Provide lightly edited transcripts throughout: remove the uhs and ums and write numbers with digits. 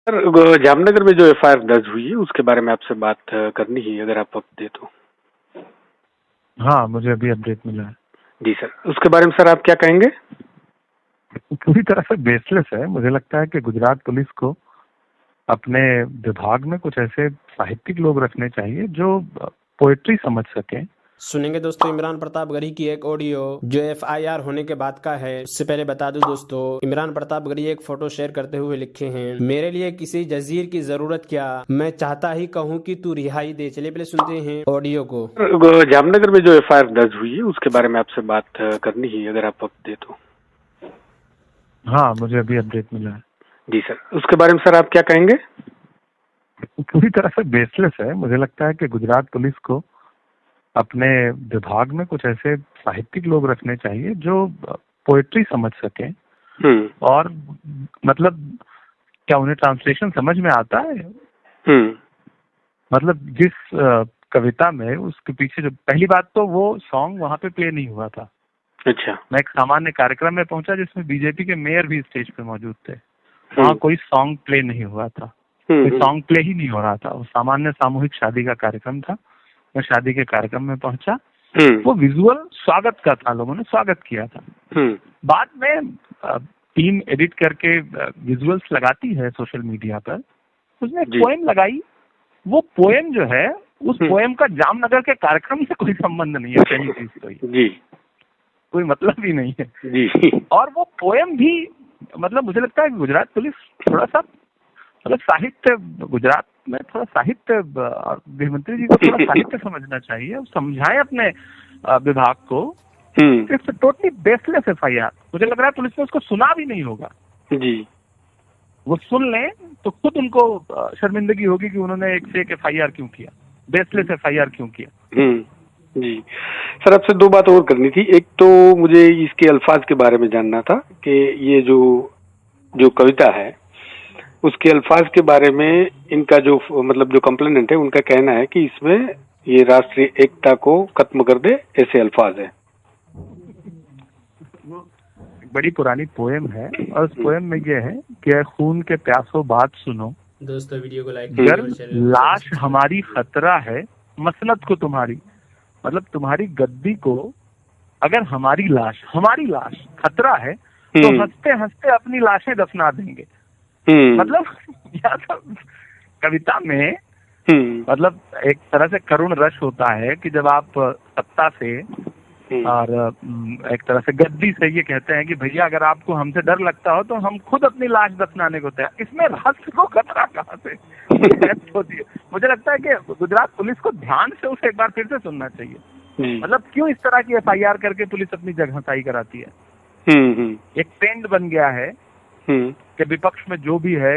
Sir, Jamnagar में जो FIR दर्ज हुई है उसके बारे में आपसे बात करनी ही, अगर आप वक्त दे तो। हाँ, मुझे अभी अपडेट मिला है। जी सर, उसके बारे में सर आप क्या कहेंगे? पूरी तरह से बेसलेस है। मुझे लगता है कि गुजरात पुलिस को अपने विभाग में कुछ ऐसे साहित्यिक लोग रखने चाहिए जो पोएट्री समझ सकें। सुनेंगे दोस्तों इमरान प्रतापगढ़ी की एक ऑडियो जो एफआईआर होने के बाद का है। उससे पहले बता दूं दोस्तों, इमरान प्रतापगढ़ी एक फोटो शेयर करते हुए लिखे हैं, मेरे लिए किसी जजीर की जरूरत क्या, मैं चाहता ही कहूं कि तू रिहाई दे। चलिए पहले सुनते हैं ऑडियो को। सर, जामनगर में जो एफआईआर दर्ज हुई है उसके बारे में आपसे बात करनी ही, अगर आप वक्त दे तो। हाँ, मुझे अभी अपडेट मिला है। जी सर, उसके बारे में सर आप क्या कहेंगे? पूरी तरह से बेसलेस है। मुझे लगता है कि गुजरात पुलिस को अपने विभाग में कुछ ऐसे साहित्यिक लोग रखने चाहिए जो पोएट्री समझ सकें। और मतलब क्या उन्हें ट्रांसलेशन समझ में आता है? मतलब जिस कविता में उसके पीछे जो पहली बात तो वो सॉन्ग वहाँ पे प्ले नहीं हुआ था। अच्छा। मैं एक सामान्य कार्यक्रम में पहुंचा जिसमें बीजेपी के मेयर भी स्टेज पे मौजूद थे। वहाँ कोई सॉन्ग प्ले नहीं हुआ था, कोई सॉन्ग प्ले ही नहीं हो रहा था। वो सामान्य सामूहिक शादी का कार्यक्रम था। मैं शादी के कार्यक्रम में पहुंचा, वो विजुअल स्वागत का था, लोगों ने स्वागत किया था। बाद में टीम एडिट करके विजुअल्स लगाती है सोशल मीडिया पर, उसने एक पोएम लगाई। वो पोएम जो है, उस पोएम का जामनगर के कार्यक्रम से कोई संबंध नहीं है। पहली चीज तो ये जी, कोई मतलब ही नहीं है जी। और वो पोएम भी मतलब मुझे लगता है गुजरात पुलिस थोड़ा सा मतलब साहित्य, गुजरात में थोड़ा साहित्य, गृह मंत्री जी को थोड़ा साहित्य समझना चाहिए। समझाएं अपने विभाग को। It's totally baseless FIR. मुझे लग रहा है पुलिस ने उसको सुना भी नहीं होगा। जी, वो सुन लें तो खुद उनको शर्मिंदगी होगी कि उन्होंने एक से एक एफआईआर क्यों किया, बेसलेस एफआईआर क्यों किया। जी सर, आपसे दो बात और करनी थी। एक तो मुझे इसके अल्फाज के बारे में जानना था कि ये जो कविता है उसके अल्फाज के बारे में इनका जो मतलब जो कंप्लेनेंट है उनका कहना है कि इसमें ये राष्ट्रीय एकता को खत्म कर दे ऐसे अल्फाज है। बड़ी पुरानी पोएम है और उस पोएम में ये है कि खून के प्यासो बात सुनो दोस्तों, वीडियो को लाइक गर्व लाश हमारी खतरा है मसनत को तुम्हारी। मतलब तुम्हारी गद्दी को अगर हमारी लाश खतरा है तो हंसते हंसते अपनी लाशें दफना देंगे। मतलब या तो कविता में मतलब एक तरह से करुण रस होता है कि जब आप सत्ता से और एक तरह से गद्दी से ये कहते हैं कि भैया अगर आपको हमसे डर लगता हो तो हम खुद अपनी लाश दफनाने को तैयार। इसमें रहस्य को खतरा कहाँ से होती है? मुझे लगता है कि गुजरात पुलिस को ध्यान से उसे एक बार फिर से सुनना चाहिए। मतलब क्यों इस तरह की एफआईआर करके पुलिस अपनी जगहसाई कराती है? एक ट्रेंड बन गया है कि विपक्ष में जो भी है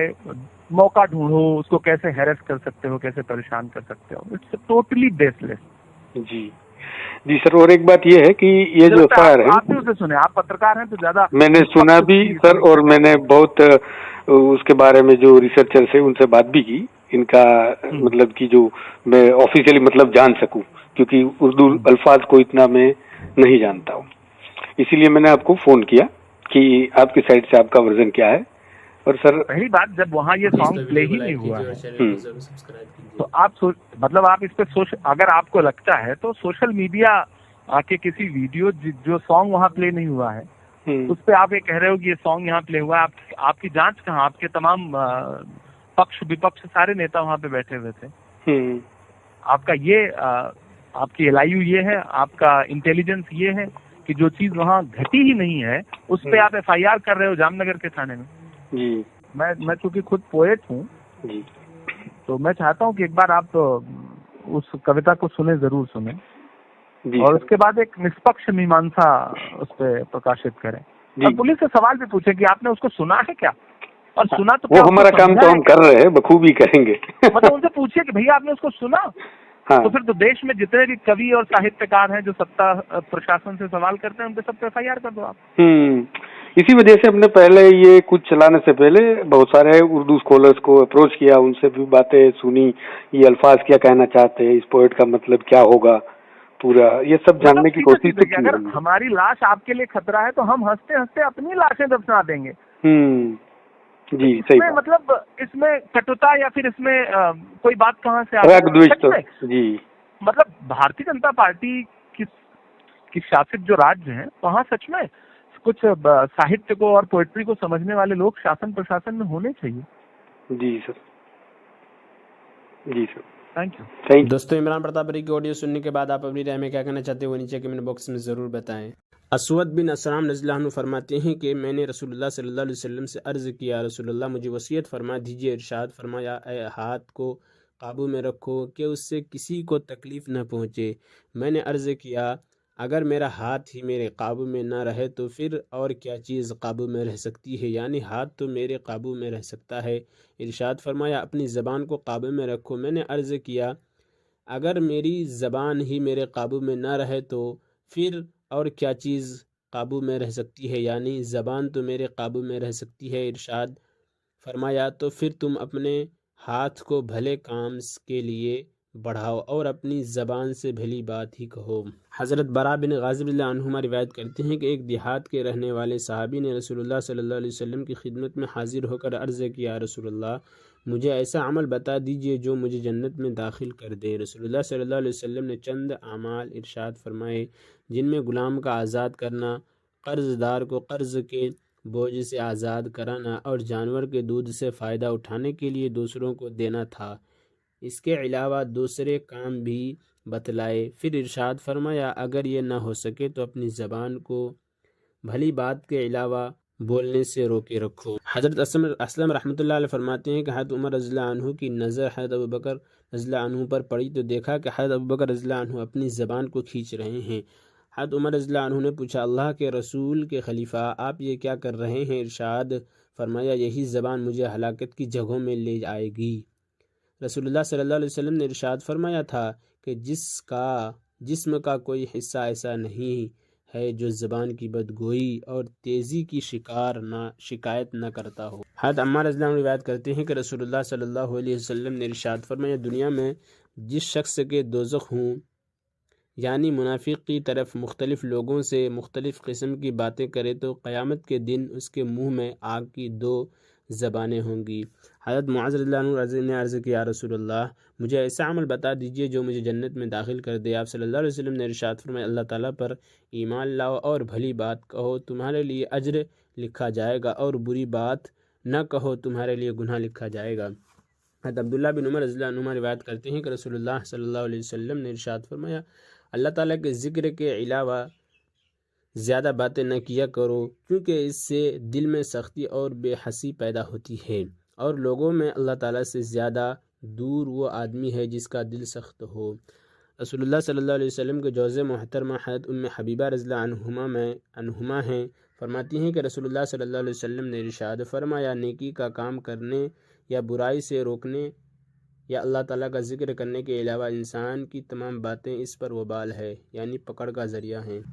मौका ढूंढो, उसको कैसे हैरेस कर सकते हो, कैसे परेशान कर सकते हो। It's totally baseless. जी सर, और एक बात ये है कि ये जो एफआईआर है, आप भी उसे सुने, आप पत्रकार हैं तो ज्यादा मैंने सुना भी सर, और मैंने बहुत उसके बारे में जो रिसर्चर्स है उनसे बात भी की। इनका मतलब कि जो मैं ऑफिशियली मतलब जान सकूं, क्योंकि उर्दू अल्फाज को इतना मैं नहीं जानता हूँ, इसीलिए मैंने आपको फोन किया कि आपकी साइड से आपका वर्जन क्या है। और सर पहली बात, जब वहाँ ये सॉन्ग प्ले ही नहीं हुआ है तो आप मतलब आप इस पे अगर आपको लगता है तो सोशल मीडिया आके किसी वीडियो जो सॉन्ग वहाँ प्ले नहीं हुआ है उस पे आप ये कह रहे हो कि ये सॉन्ग यहाँ प्ले हुआ है। आपकी जांच कहाँ? आपके तमाम पक्ष विपक्ष सारे नेता वहाँ पे बैठे हुए थे। आपका ये आपकी एलआईयू ये है, आपका इंटेलिजेंस ये है कि जो चीज वहाँ घटी ही नहीं है उस पे आप एफआईआर कर रहे हो जामनगर के थाने में। जी, मैं चूंकि खुद पोएट हूँ तो मैं चाहता हूँ कि एक बार आप उस कविता को जरूर सुने और उसके बाद एक निष्पक्ष मीमांसा उस पर प्रकाशित करें और पुलिस से सवाल भी पूछे कि आपने उसको सुना है क्या, और सुना तो वो हमारा काम तो हम कर रहे हैं, बखूबी करेंगे। मतलब उनसे पूछिए कि भैया आपने उसको सुना। हाँ। तो फिर तो देश में जितने भी कवि और साहित्यकार हैं जो सत्ता प्रशासन से सवाल करते हैं उनके सब पे एफआईआर कर दो आप। इसी वजह से हमने पहले ये कुछ चलाने से पहले बहुत सारे उर्दू स्कॉलर्स को अप्रोच किया, उनसे भी बातें सुनी, ये अल्फाज क्या कहना चाहते हैं, इस पोएट का मतलब क्या होगा, पूरा ये सब जानने की कोशिश की। अगर हमारी लाश आपके लिए खतरा है तो हम हंसते हंसते अपनी लाशें दफना देंगे। जी सही इसमें बात। मतलब इसमें कटुता या फिर इसमें कोई बात कहाँ से आ राग रही है? द्वेष सच तो में जी मतलब भारतीय जनता पार्टी की शासित जो राज्य हैं वहाँ सच में कुछ साहित्य को और पोएट्री को समझने वाले लोग शासन प्रशासन में होने चाहिए। जी सर, जी sir, thank you. Thank you. दोस्तों, इमरान प्रताप बरी की ऑडियो सुनने के बाद आप अपनी राय में क्या कहना चाहते हो नीचे कमेंट बॉक्स में ज़रूर बताएं। असवद बिन असराम रज़ियल्लाहु अन्हु फरमाते हैं कि मैंने रसूलुल्लाह सल्लल्लाहु अलैहि वसल्लम से अर्ज़ किया, रसूलुल्लाह मुझे वसीयत फरमा दीजिए। इरशाद फरमाया, ए हाथ को काबू में रखो कि उससे किसी को तकलीफ़ न पहुँचे। मैंने अर्ज़ किया, अगर मेरा हाथ ही मेरे काबू में ना रहे तो फिर और क्या चीज़ काबू में रह सकती है, यानी हाथ तो मेरे काबू में रह सकता है। इरशाद फरमाया, अपनी ज़बान को काबू में रखो। मैंने अर्ज़ किया, अगर मेरी ज़बान ही मेरे काबू में ना रहे तो फिर और क्या चीज़ काबू में रह सकती है, यानी ज़बान तो मेरे काबू में रह सकती है। इरशाद फरमाया, तो फिर तुम अपने हाथ को भले काम के लिए बढ़ाओ और अपनी ज़बान से भली बात ही कहो। हज़रत बरा बिन गाज़िब रज़ियल्लाहु अन्हुमा रिवायत करते हैं कि एक देहात के रहने वाले सहाबी ने रसूलुल्लाह सल्लल्लाहु अलैहि वसल्लम की खिदमत में हाजिर होकर अर्ज़ किया, रसूलुल्लाह मुझे ऐसा अमल बता दीजिए जो मुझे जन्नत में दाखिल कर दे। रसूलुल्लाह सल्लल्लाहु अलैहि वसल्लम ने चंद आमाल इरशाद फरमाए, जिनमें ग़ुलाम का आज़ाद करना, कर्ज़दार को कर्ज़ के बोझ से आज़ाद कराना और जानवर के दूध से फ़ायदा उठाने के लिए दूसरों को देना था। इसके अलावा दूसरे काम भी बतलाए। फिर इरशाद फरमाया, अगर ये ना हो सके तो अपनी ज़बान को भली बात के अलावा बोलने से रोके रखो। हज़रत असलम रहमतुल्लाह अलैह फरमाते हैं कि हज़रत उमर रज़ियल्लाहु अन्हु की नज़र हज़रत अबू बकर रज़ियल्लाहु अन्हु पर पड़ी तो देखा कि हज़रत अबू बकर रज़ियल्लाहु अन्हु अपनी ज़बान को खींच रहे हैं। हज़रत उमर रज़ियल्लाहु अन्हु ने पूछा, अल्लाह के रसूल के खलीफा, आप ये क्या कर रहे हैं? इरशाद फरमाया, यही ज़बान मुझे हलाकत की जगहों में ले आएगी। रसूलुल्लाह सल्लल्लाहु अलैहि वसल्लम ने इरशाद फरमाया था कि जिस्म का कोई हिस्सा ऐसा नहीं है जो ज़बान की बदगोई और तेज़ी की शिकायत न करता हो। हज़रत अम्मार रज़ियल्लाहु अन्हु रिवायत करते हैं कि रसूलुल्लाह सल्लल्लाहु अलैहि वसल्लम ने इरशाद फरमाया, दुनिया में जिस शख्स के दोज़ख हूँ यानी मुनाफिक की तरफ मुख्तलिफ़ लोगों से मुख्तलिफ़ किस्म की बातें करे तो क़यामत के दिन उसके मुँह में आग की 2 ज़बानें होंगी। हज़रत मुआज़ रज़ियल्लाहु अन्हु ने अर्ज़ किया, रसूलुल्लाह मुझे ऐसा अमल बता दीजिए जो मुझे जन्नत में दाखिल कर दे। आप सल्लल्लाहु अलैहि वसल्लम ने इरशाद फरमाया, अल्लाह ताला पर ईमान लाओ और भली बात कहो, तुम्हारे लिए अज्र लिखा जाएगा, और बुरी बात न कहो, तुम्हारे लिए गुनाह लिखा जाएगा। हज़रत अब्दुल्लाह बिन उमर रज़ियल्लाहु अन्हुमा रिवायत करते हैं कि रसूलुल्लाह सल्लल्लाहु अलैहि वसल्लम ने इरशाद फरमाया, अल्लाह ताला के ज़िक्र के अलावा ज़्यादा बातें न किया करो, क्योंकि इससे दिल में सख्ती और बेहसी पैदा होती है, और लोगों में अल्लाह ताला से ज़्यादा दूर वो आदमी है जिसका दिल सख्त हो। रसूलुल्लाह सल्लल्लाहु अलैहि वसल्लम के जौज़े मोहतरमा हज़रत उम्मे हबीबा रज़ियल्लाहु अन्हुमा हैं, फरमाती हैं कि रसूलुल्लाह सल्लल्लाहु अलैहि वसल्लम ने इरशाद फरमाया, नेकी का काम करने या बुराई से रोकने या अल्लाह ताला का ज़िक्र करने के अलावा इंसान की तमाम बातें इस पर वबाल है, यानी पकड़ का ज़रिया हैं।